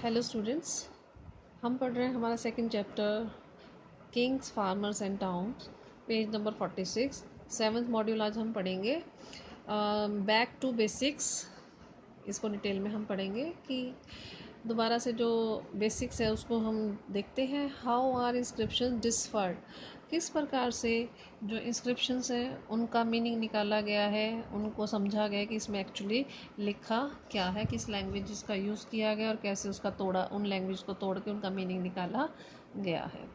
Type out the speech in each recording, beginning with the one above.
Hello students, हम पढ़ रहे हैं हमारा second chapter Kings farmers and towns, page number 46। Seventh module आज हम पढ़ेंगे बैक टू बेसिक्स। इसको डिटेल में हम पढ़ेंगे कि दोबारा से जो बेसिक्स है उसको हम देखते हैं। हाउ आर इंस्क्रिप्शन डिस्फर्ड, किस प्रकार से जो इंस्क्रिप्शंस हैं उनका मीनिंग निकाला गया है, उनको समझा गया कि इसमें एक्चुअली लिखा क्या है, किस लैंग्वेज का यूज़ किया गया और कैसे उसका तोड़ा, उन लैंग्वेज को तोड़ के उनका मीनिंग निकाला गया है।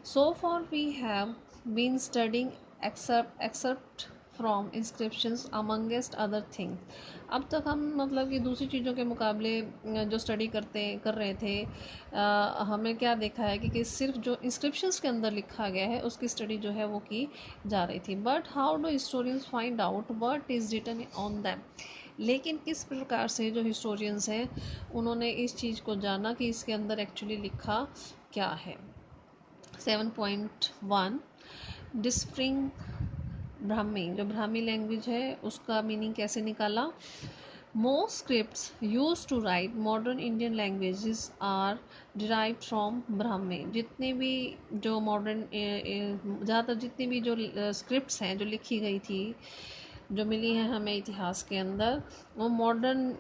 So far we have been studying excerpt from inscriptions amongst other things। अब तक हम मतलब कि दूसरी चीज़ों के मुकाबले जो स्टडी कर रहे थे, हमें क्या देखा है कि सिर्फ जो इंस्क्रिप्शंस के अंदर लिखा गया है उसकी स्टडी जो है वो की जा रही थी। But how do historians find out what is written on them, लेकिन किस प्रकार से जो हिस्टोरियंस हैं उन्होंने इस चीज़ को जाना कि इसके अंदर एक्चुअली लिखा क्या है। 7.1 डिस्प्रिंग ब्राह्मी, जो ब्राह्मी लैंग्वेज है उसका मीनिंग कैसे निकाला। Most scripts use to write modern Indian languages are derived from Brahmi. जितने भी जो मॉडर्न ज़्यादातर जितनी भी जो स्क्रिप्ट्स हैं जो लिखी गई थी, जो मिली है हमें इतिहास के अंदर, वो मॉडर्न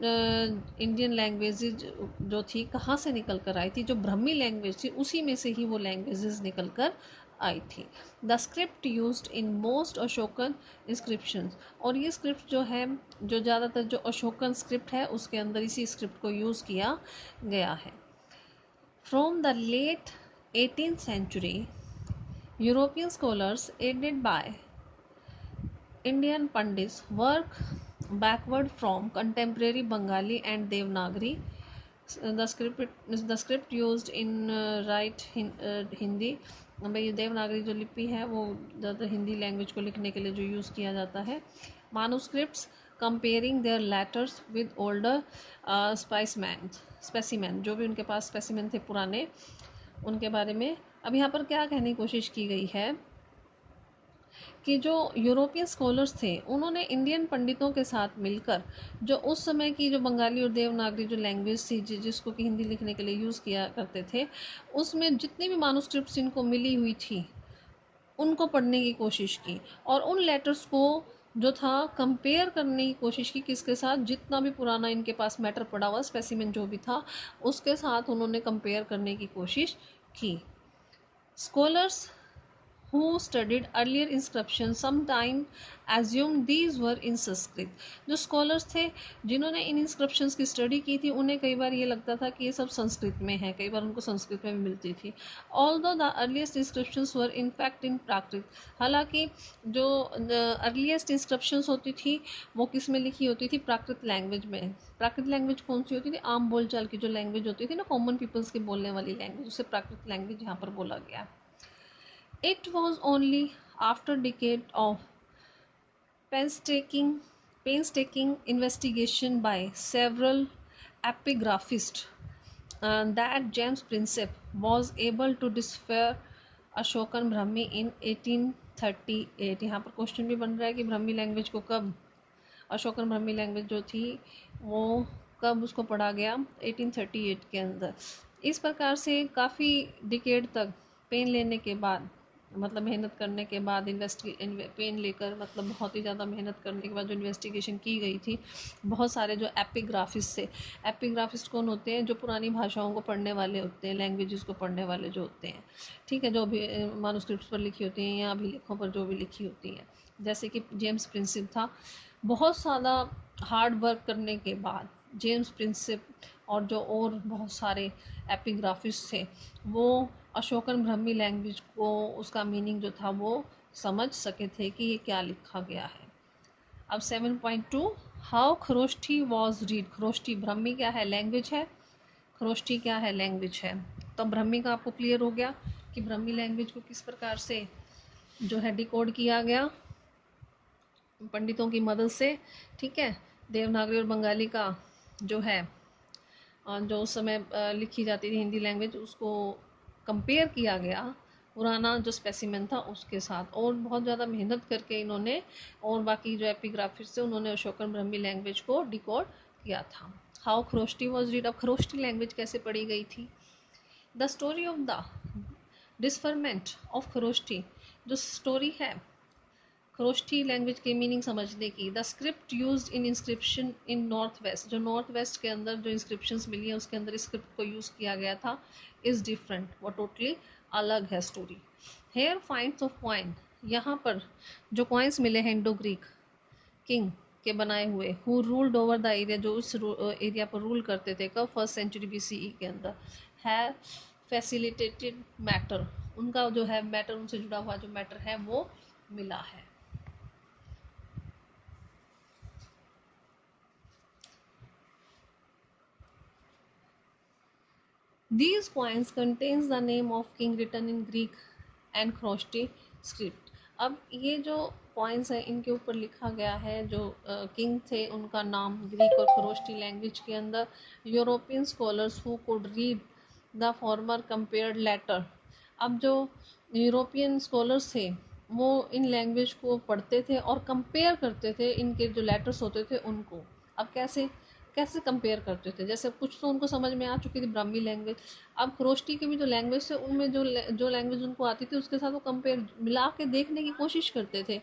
इंडियन लैंग्वेजेज जो थी कहाँ से निकल कर आई थी, जो ब्रह्मी लैंग्वेज थी उसी में से ही वो लैंग्वेजेस निकल कर आई थी। The script used in most Ashokan inscription, और ये स्क्रिप्ट जो है, जो ज़्यादातर जो अशोकन स्क्रिप्ट है उसके अंदर इसी स्क्रिप्ट को यूज़ किया गया है। From the late 18th century, European scholars aided by Indian Pandits work backward from contemporary Bengali and Devanagari. The script used in Hindi, भाई देवनागरी जो लिपि है वो ज़्यादातर हिंदी लैंग्वेज को लिखने के लिए जो यूज़ किया जाता है। Manuscripts comparing their letters with older specimen, जो भी उनके पास स्पेसिमेन थे पुराने, उनके बारे में। अब यहाँ पर क्या कहने की कोशिश की गई है कि जो यूरोपियन स्कॉलर्स थे उन्होंने इंडियन पंडितों के साथ मिलकर जो उस समय की जो बंगाली और देवनागरी जो लैंग्वेज थी जिसको कि हिंदी लिखने के लिए यूज़ किया करते थे, उसमें जितनी भी मानूस्क्रिप्ट्स इनको मिली हुई थी उनको पढ़ने की कोशिश की और उन लेटर्स को जो था कंपेयर करने की कोशिश की किसके साथ, जितना भी पुराना इनके पास मैटर पड़ा हुआ स्पेसिमेन जो भी था उसके साथ उन्होंने कंपेयर करने की कोशिश की। Scholars who studied earlier inscriptions sometime assumed these were in Sanskrit। जो स्कॉलर्स थे जिन्होंने इन इंस्क्रिप्शंस की स्टडी की थी उन्हें कई बार ये लगता था कि ये सब संस्कृत में है, कई बार उनको संस्कृत में भी मिलती थी। Although the earliest inscriptions were in fact in Prakrit, हालांकि जो अर्लीस्ट इंस्क्रिप्शंस होती थी वो किस में लिखी होती थी, प्राकृत लैंग्वेज में। प्राकृत लैंग्वेज कौन सी होती थी, आम बोलचाल की जो लैंग्वेज होती थी ना, कॉमन पीपल्स की बोलने वाली लैंग्वेज, उसे प्राकृत लैंग्वेज यहाँ पर बोला गया। It was only after decade of painstaking investigation by several epigraphists that James Prinsep was able to decipher Ashokan Brahmi in 1838। यहाँ पर क्वेश्चन भी बन रहा है कि ब्राह्मी लैंग्वेज को कब, अशोकन ब्राह्मी लैंग्वेज जो थी वो कब उसको पढ़ा गया, 1838 के अंदर। इस प्रकार से काफ़ी डिकेड तक पेन लेने के बाद, मतलब मेहनत करने के बाद, पेन लेकर मतलब बहुत ही ज़्यादा मेहनत करने के बाद जो इन्वेस्टिगेशन की गई थी, बहुत सारे जो एपिग्राफिस्ट थे, एपिग्राफिस्ट कौन होते हैं, जो पुरानी भाषाओं को पढ़ने वाले होते हैं, लैंग्वेजेस को पढ़ने वाले जो होते हैं, ठीक है, जो भी मानूस्क्रिप्ट्स पर लिखी होती हैं या अभिलेखों पर जो भी लिखी होती हैं, जैसे कि जेम्स प्रिंसिप था। बहुत ज़्यादा हार्ड वर्क करने के बाद जेम्स प्रिंसिप और जो और बहुत सारे एपिग्राफिस्ट थे वो अशोकन ब्राह्मी लैंग्वेज को, उसका मीनिंग जो था वो समझ सके थे कि ये क्या लिखा गया है। अब 7.2 how Kharosthi was read. Kharosthi Brahmi क्या है, लैंग्वेज है, खरोष्ठी क्या है, लैंग्वेज है। तो ब्राह्मी का आपको क्लियर हो गया कि ब्राह्मी लैंग्वेज को किस प्रकार से जो है डिकोड किया गया पंडितों की मदद से, ठीक है। देवनागरी और बंगाली का जो है जो उस समय लिखी जाती थी हिंदी लैंग्वेज, उसको कंपेयर किया गया पुराना जो स्पेसिमेन था उसके साथ, और बहुत ज़्यादा मेहनत करके इन्होंने और बाकी जो एपिग्राफिस्ट थे उन्होंने अशोकन ब्राह्मी लैंग्वेज को डिकोड किया था। हाउ खरोष्टी वॉज रीड, अब खरोष्टी लैंग्वेज कैसे पढ़ी गई थी। The story of the decipherment of Kharosthi, जो स्टोरी है खरोष्टी लैंग्वेज की मीनिंग समझने की। The script use in inscription in north west, जो नॉर्थ वेस्ट के अंदर जो इंस्क्रिप्शन मिली है उसके अंदर स्क्रिप्ट को यूज़ किया गया था, इज़ डिफरेंट, वो टोटली अलग है story. Here finds of coin, यहाँ पर जो कॉइन्स मिले हैं इंडो ग्रीक किंग के बनाए हुए, who ruled over the area, जो उस एरिया पर रूल करते थे कब, फर्स्ट सेंचुरी BCE के अंदर, है फैसिलिटेटेड मैटर, उनका जो है मैटर, उनसे जुड़ा हुआ जो मैटर है वो मिला है। These coins contains the name of king written in Greek and Khroshti script। अब ये जो कॉइन्स हैं इनके ऊपर लिखा गया है जो किंग थे उनका नाम ग्रीक और खरोष्टी लैंग्वेज के अंदर। European scholars who could read the former compared letter, अब जो यूरोपियन स्कॉलर्स थे वो इन लैंग्वेज को पढ़ते थे और कंपेयर करते थे इनके जो लेटर्स होते थे उनको। अब कैसे कैसे कंपेयर करते थे, जैसे कुछ तो उनको समझ में आ चुकी थी ब्राह्मी लैंग्वेज, अब खरोष्टी की भी जो लैंग्वेज थे उनमें जो लैंग्वेज उनको आती थी उसके साथ वो कंपेयर मिला के देखने की कोशिश करते थे।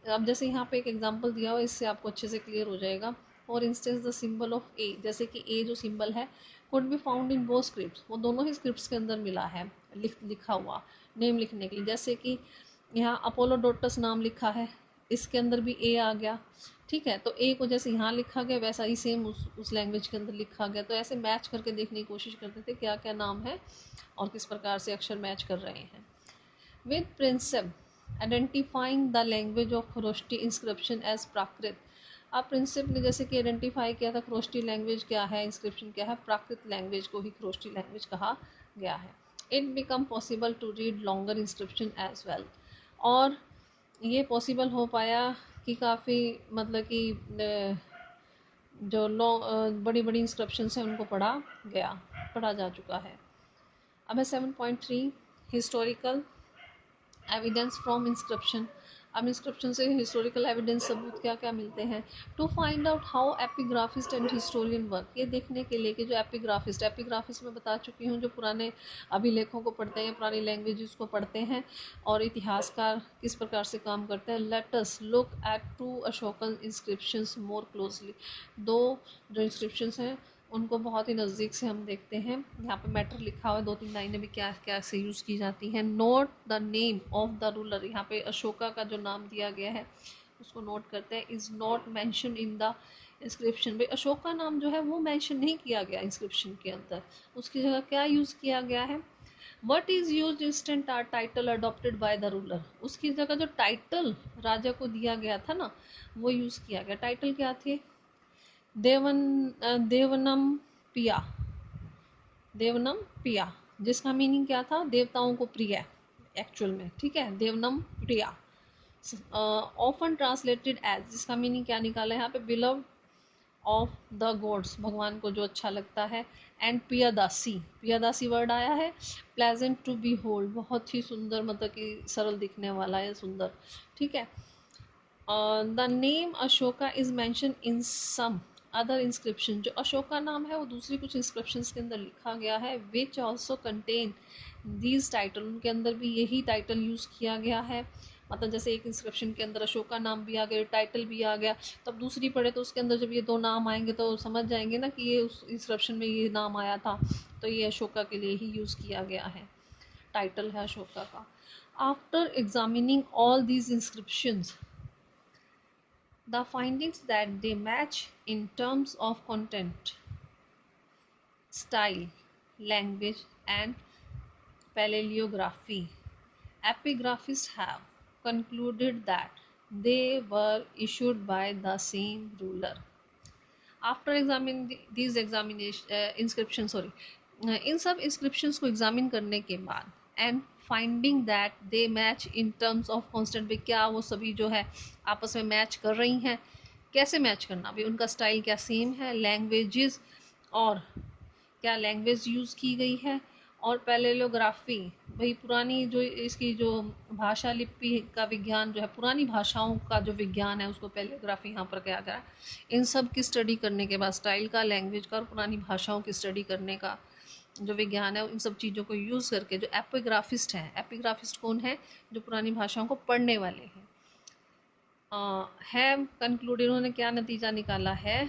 अब जैसे यहाँ पे एक एग्जांपल दिया हुआ, इससे आपको अच्छे से क्लियर हो जाएगा। For instance the symbol of A, जैसे कि ए जो सिंबल है could be found in both script, वो दोनों ही स्क्रिप्ट्स के अंदर मिला है लिखा हुआ नेम लिखने के लिए। जैसे कि यहाँ अपोलोडोटस नाम लिखा है, इसके अंदर भी ए आ गया, ठीक है, तो ए को जैसे यहाँ लिखा गया वैसा ही सेम उस लैंग्वेज के अंदर लिखा गया। तो ऐसे मैच करके देखने की कोशिश करते थे क्या क्या नाम है और किस प्रकार से अक्षर मैच कर रहे हैं। With Prinsep identifying the language of Kharosthi inscription as Prakrit, अब प्रिंसिप ने जैसे कि आइडेंटिफाई किया था खरोष्टी लैंग्वेज क्या है, इंस्क्रिप्शन क्या है, प्राकृत लैंग्वेज को ही खरोष्टी लैंग्वेज कहा गया है। It become possible to read longer inscription as well, और ये पॉसिबल हो पाया कि काफ़ी मतलब कि जो बड़ी बड़ी इंस्क्रिप्शंस हैं उनको पढ़ा जा चुका है। अब है 7.3 हिस्टोरिकल एविडेंस फ्रॉम इंस्क्रिप्शन। अब इंस्क्रिप्शन से हिस्टोरिकल एविडेंस सबूत क्या क्या मिलते हैं। To find out how epigraphist and historian work, ये देखने के लिए कि जो एपिग्राफिस्ट मैं बता चुकी हूँ जो पुराने अभिलेखों को पढ़ते हैं, पुरानी लैंग्वेजेस को पढ़ते हैं और इतिहासकार किस प्रकार से काम करते हैं। Let us look at two Ashokan inscriptions more closely, दो जो इंस्क्रिप्शंस हैं उनको बहुत ही नज़दीक से हम देखते हैं। यहाँ पे मैटर लिखा हुआ है, 2-3 लाइनें भी क्या क्या से यूज़ की जाती हैं। Note the name of the ruler, यहाँ पे अशोका का जो नाम दिया गया है उसको नोट करते हैं। Is not mention in the inscription, भाई अशोक का नाम जो है वो मैंशन नहीं किया गया इंस्क्रिप्शन के अंदर, उसकी जगह क्या यूज़ किया गया है। What is use instead or title adopted by the ruler, उसकी जगह जो टाइटल राजा को दिया गया था ना वो यूज़ किया गया। टाइटल क्या थे, देवन देवनम पिया, देवनम पिया, जिसका मीनिंग क्या था, देवताओं को प्रिय एक्चुअल में, ठीक है, देवनम प्रिया। ऑफन ट्रांसलेटेड एज, जिसका मीनिंग क्या निकाला है यहाँ पे, बिलव्ड ऑफ द गॉड्स, भगवान को जो अच्छा लगता है। एंड पियादासी, पियादासी वर्ड आया है, प्लेजेंट टू बी होल्ड, बहुत ही सुंदर, मतलब कि सरल दिखने वाला है, सुंदर, ठीक है। The name Ashoka is mention in some other inscription, जो अशोका नाम है वो दूसरी कुछ इंस्क्रिप्शन के अंदर लिखा गया है। Which also contain these title, उनके अंदर भी यही टाइटल यूज़ किया गया है। मतलब जैसे एक इंस्क्रिप्शन के अंदर अशोका नाम भी आ गया, टाइटल भी आ गया, तब दूसरी पढ़े तो उसके अंदर जब ये दो नाम आएंगे तो समझ जाएंगे ना कि ये उस इंस्क्रिप्शन में ये नाम आया था, तो ये अशोका के लिए ही यूज़ किया गया है, टाइटल है अशोका का। After examining all these inscriptions, the findings that they match in terms of content, style, language, and paleography, epigraphists have concluded that they were issued by the same ruler. After examining these examination inscription sorry इन सब inscriptions को examine करने के बाद and finding that they match in terms of constant, भी क्या वो सभी जो है आपस में मैच कर रही हैं, कैसे मैच करना, भी उनका स्टाइल क्या सेम है, लैंग्वेजेस और क्या लैंग्वेज यूज़ की गई है, और पैलेलोग्राफी, भाई पुरानी जो इसकी जो भाषा लिपि का विज्ञान जो है, पुरानी भाषाओं का जो विज्ञान है उसको पैलेग्राफी यहाँ पर कहा गया। इन सब की स्टडी करने के बाद स्टाइल का, लैंग्वेज का और पुरानी भाषाओं की स्टडी करने का जो विज्ञान है, इन सब चीज़ों को यूज़ करके जो एपिग्राफिस्ट हैं, एपिग्राफिस्ट कौन है? जो पुरानी भाषाओं को पढ़ने वाले हैं। है कंक्लूड, इन्होंने क्या नतीजा निकाला है?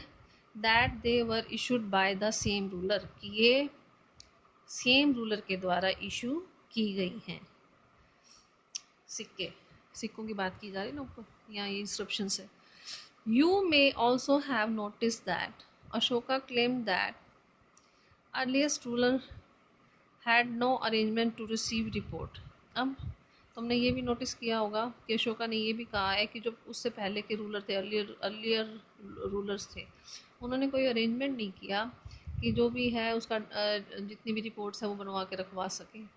That they were issued by the same ruler, कि ये सेम रूलर के द्वारा इशू की गई हैं। सिक्कों की बात की जा रही ना ऊपर, यहाँ ये इंस्क्रिप्शन है। You may also have notice that Ashoka claim that earliest ruler had no arrangement to receive report. अब तुमने ये भी नोटिस किया होगा कि अशोका ने ये भी कहा है कि जो उससे पहले के रूलर थे, अर्लियर रूलर्स थे, उन्होंने कोई अरेंजमेंट नहीं किया कि जो भी है उसका जितनी भी रिपोर्ट्स हैं वो बनवा के रखवा सकें।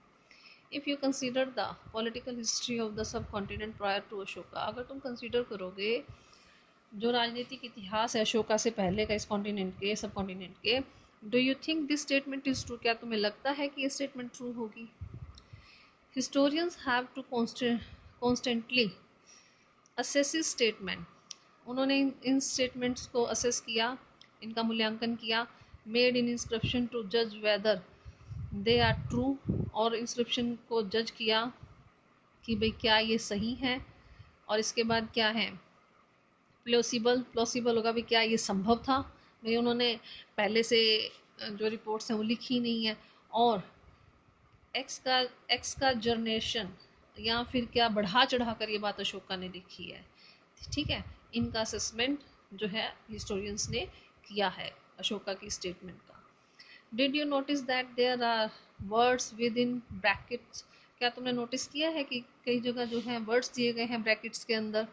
If you consider the political history of the subcontinent prior to Ashoka, अगर तुम कंसिडर करोगे जो राजनीतिक इतिहास है अशोका से पहले का इस कॉन्टिनेंट के, सब कॉन्टिनेंट के, do you think this statement is true, क्या तुम्हें लगता है कि ये स्टेटमेंट ट्रू होगी? Historians have to constantly assess statement, उन्होंने इन स्टेटमेंट्स को असेस किया, इनका मूल्यांकन किया, मेड इन इंस्क्रिप्शन टू जज वेदर दे आर ट्रू, और इंस्क्रिप्शन को जज किया कि भाई क्या ये सही है, और इसके बाद क्या है प्लॉसिबल होगा भी, क्या ये संभव था? भाई उन्होंने पहले से जो रिपोर्ट्स हैं वो लिखी नहीं है, और एक्स का जर्नेशन, या फिर क्या बढ़ा चढ़ा कर ये बात अशोका ने लिखी है। ठीक है, इनका असेसमेंट जो है हिस्टोरियंस ने किया है अशोका की स्टेटमेंट का। Did you notice that there are words within brackets, क्या तुमने नोटिस किया है कि कई जगह जो है वर्ड्स दिए गए हैं ब्रैकेट्स के अंदर?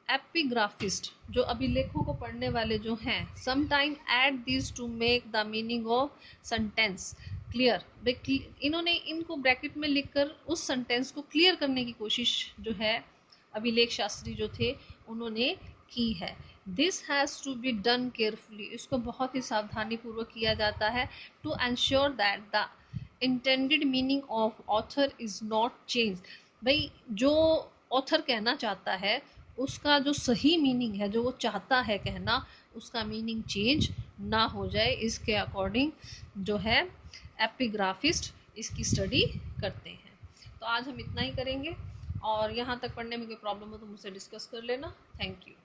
एपिग्राफिस्ट जो अभिलेखों को पढ़ने वाले जो हैं, sometime add this to make the meaning of sentence clear, इन्होंने इनको ब्रैकेट में लिखकर उस सेंटेंस को क्लियर करने की कोशिश जो है अभिलेख शास्त्री जो थे उन्होंने की है। This has to be done carefully, इसको बहुत ही सावधानी पूर्वक किया जाता है, to ensure that the intended meaning of author is not change, भाई जो ऑथर कहना चाहता है उसका जो सही मीनिंग है, जो वो चाहता है कहना, उसका मीनिंग चेंज ना हो जाए, इसके अकॉर्डिंग जो है एपिग्राफिस्ट इसकी स्टडी करते हैं। तो आज हम इतना ही करेंगे, और यहाँ तक पढ़ने में कोई प्रॉब्लम हो तो मुझसे डिस्कस कर लेना। Thank you.